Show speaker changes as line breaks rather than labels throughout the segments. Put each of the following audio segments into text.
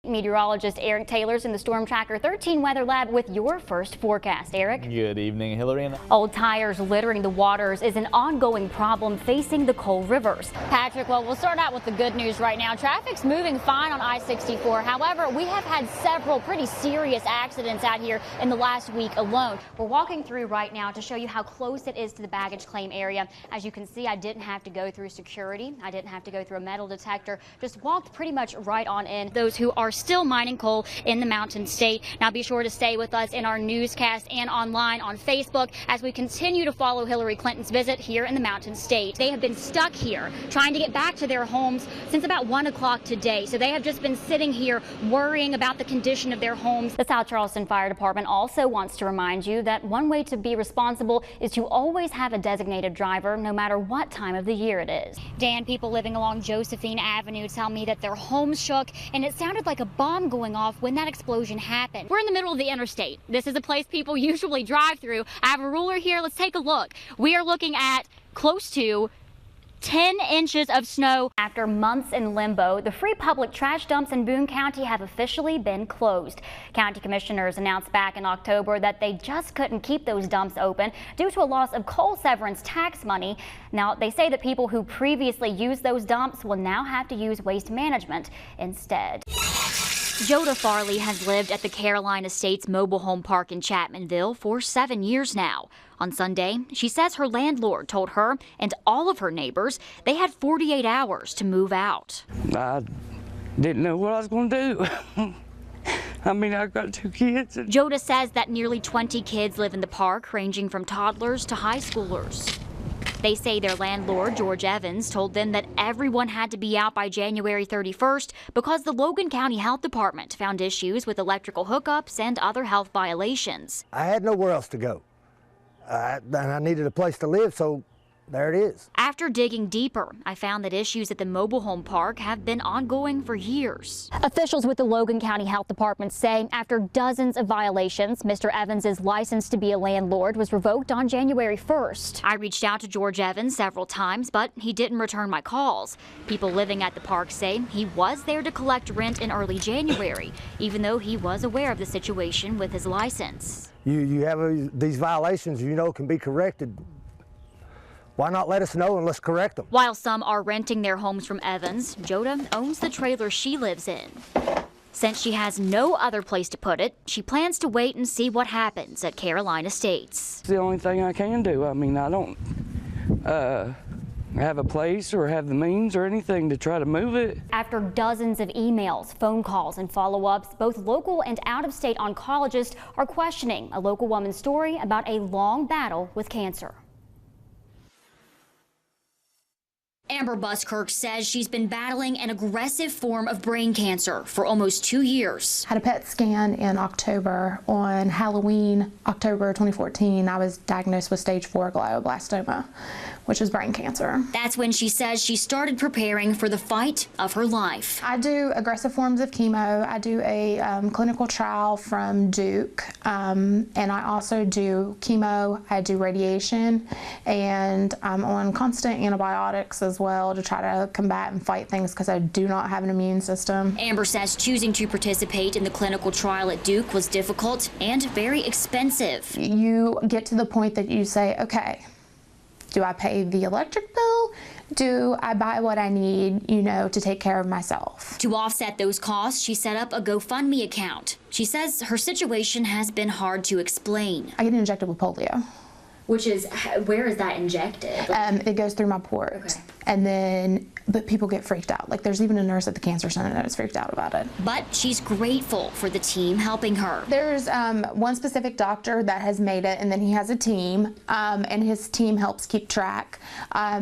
Meteorologist Eric Taylor's in the Storm Tracker 13 Weather Lab with your first forecast. Eric.
Good evening, Hillary.
Old tires littering the waters is an ongoing problem facing the coal rivers.
Patrick, well, we'll start out with the good news right now. Traffic's moving fine on I-64. However, we have had several pretty serious accidents out here in the last week alone.
We're walking through right now to show you how close it is to the baggage claim area. As you can see, I didn't have to go through security. I didn't have to go through a metal detector. Just walked pretty much right on in. Those who are still mining coal in the Mountain State. Now be sure to stay with us in our newscast and online on Facebook as we continue to follow Hillary Clinton's visit here in the Mountain State. They have been stuck here trying to get back to their homes since about 1 o'clock today. So they have just been sitting here worrying about the condition of their homes. The South Charleston Fire Department also wants to remind you that one way to be responsible is to always have a designated driver no matter what time of the year it is. Dan, people living along Josephine Avenue tell me that their homes shook and it sounded like a bomb going off when that explosion happened. We're in the middle of the interstate. This is a place people usually drive through. I have a ruler here. Let's take a look. We are looking at close to 10 inches of snow. After months in limbo, the free public trash dumps in Boone County have officially been closed. County commissioners announced back in October that they just couldn't keep those dumps open due to a loss of coal severance tax money. Now, they say that people who previously used those dumps will now have to use waste management instead. Joda Farley has lived at the Caroline Estates mobile home park in Chapmanville for 7 years now. On Sunday, she says her landlord told her and all of her neighbors they had 48 hours to move out.
I didn't know what I was going to do. I mean, I've got 2 kids.
Joda says that nearly 20 kids live in the park, ranging from toddlers to high schoolers. They say their landlord, George Evans, told them that everyone had to be out by January 31st because the Logan County Health Department found issues with electrical hookups and other health violations.
I had nowhere else to go, and I needed a place to live, so there it is.
After digging deeper, I found that issues at the mobile home park have been ongoing for years. Officials with the Logan County Health Department say after dozens of violations, Mr. Evans' license to be a landlord was revoked on January 1st. I reached out to George Evans several times, but he didn't return my calls. People living at the park say he was there to collect rent in early January, even though he was aware of the situation with his license.
You have these violations you know can be corrected. Why not let us know and let's correct them?
While some are renting their homes from Evans, Joda owns the trailer she lives in. Since she has no other place to put it, she plans to wait and see what happens at Caroline Estates.
It's the only thing I can do. I mean, I don't have a place or have the means or anything to try to move it.
After dozens of emails, phone calls, and follow-ups, both local and out-of-state oncologists are questioning a local woman's story about a long battle with cancer. Amber Buskirk says she's been battling an aggressive form of brain cancer for almost 2 years.
Had a PET scan in October. On Halloween, October 2014, I was diagnosed with stage 4 glioblastoma, which is brain cancer.
That's when she says she started preparing for the fight of her life.
I do aggressive forms of chemo. I do a clinical trial from Duke, and I also do chemo. I do radiation, and I'm on constant antibiotics as well to try to combat and fight things because I do not have an immune system.
Amber says choosing to participate in the clinical trial at Duke was difficult and very expensive.
You get to the point that you say, okay, do I pay the electric bill? Do I buy what I need, to take care of myself?
To offset those costs, she set up a GoFundMe account. She says her situation has been hard to explain.
I get injected with polio.
Which is, where is that injected?
It goes through my port. Okay. And then, but people get freaked out. Like there's even a nurse at the cancer center that is freaked out about it.
But she's grateful for the team helping her.
There's one specific doctor that has made it, and then he has a team, and his team helps keep track.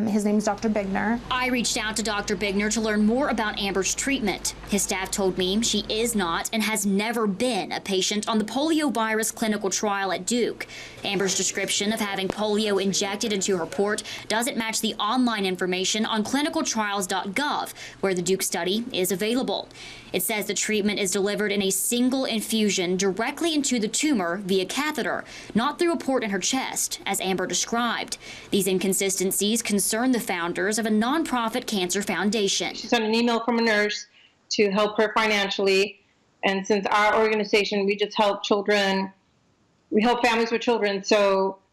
His name is Dr. Bigner.
I reached out to Dr. Bigner to learn more about Amber's treatment. His staff told me she is not and has never been a patient on the poliovirus clinical trial at Duke. Amber's description of having polio injected into her port doesn't match the online information on clinicaltrials.gov, where the Duke study is available. It says the treatment is delivered in a single infusion directly into the tumor via catheter, not through a port in her chest, as Amber described. These inconsistencies concern the founders of a nonprofit cancer foundation.
She sent an email from a nurse to help her financially,
And since our organization, we just help children, we help families with children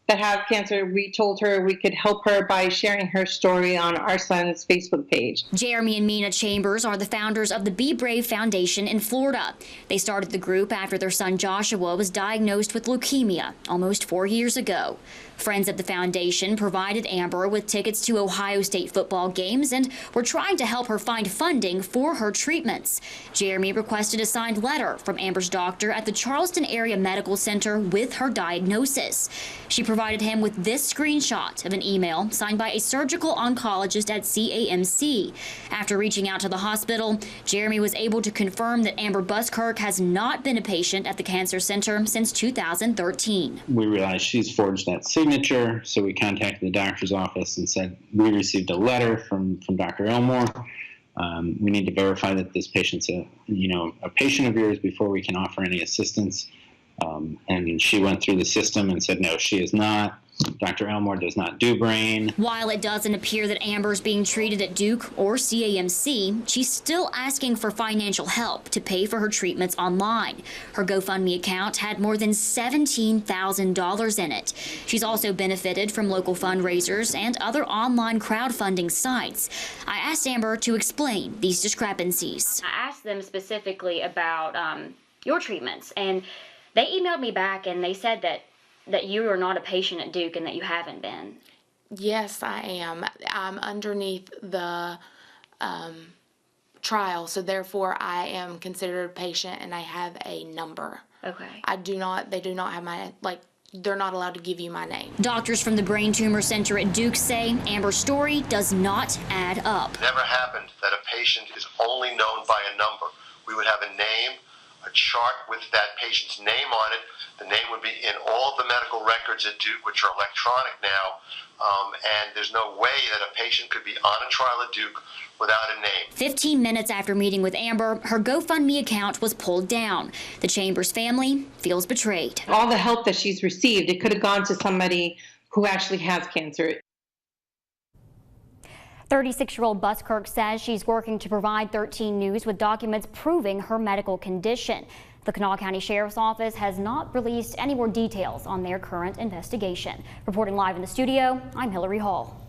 that have cancer, we told her we could help her by sharing her story on our son's Facebook page.
Jeremy and Mina Chambers are the founders of the Be Brave Foundation in Florida. They started the group after their son Joshua was diagnosed with leukemia almost 4 years ago. Friends of the foundation provided Amber with tickets to Ohio State football games and were trying to help her find funding for her treatments. Jeremy requested a signed letter from Amber's doctor at the Charleston Area Medical Center with her diagnosis. She provided him with this screenshot of an email signed by a surgical oncologist at CAMC. After reaching out to the hospital, Jeremy was able to confirm that Amber Buskirk has not been a patient at the cancer center since 2013.
We realized she's forged that signature, so we contacted the doctor's office and said we received a letter from Dr. Elmore. We need to verify that this patient's a patient of yours before we can offer any assistance. And she went through the system and said, no, she is not. Dr. Elmore does not do brain.
While it doesn't appear that Amber's being treated at Duke or CAMC, she's still asking for financial help to pay for her treatments online. Her GoFundMe account had more than $17,000 in it. She's also benefited from local fundraisers and other online crowdfunding sites. I asked Amber to explain these discrepancies. I asked them specifically about your treatments, and they emailed me back and they said that you are not a patient at Duke and that you haven't been.
Yes, I am. I'm underneath the trial, so therefore I am considered a patient and I have a number.
Okay.
They do not have my, they're not allowed to give you my name.
Doctors from the Brain Tumor Center at Duke say Amber's story does not add up.
It never happened that a patient is only known by a number. We would have a name, a chart with that patient's name on it. The name would be in all the medical records at Duke, which are electronic now, and there's no way that a patient could be on a trial at Duke without a name.
15 minutes after meeting with Amber, her GoFundMe account was pulled down. The Chambers family feels betrayed.
All the help that she's received, it could have gone to somebody who actually has cancer.
36-year-old Buskirk says she's working to provide 13 News with documents proving her medical condition. The Kanawha County Sheriff's Office has not released any more details on their current investigation. Reporting live in the studio, I'm Hillary Hall.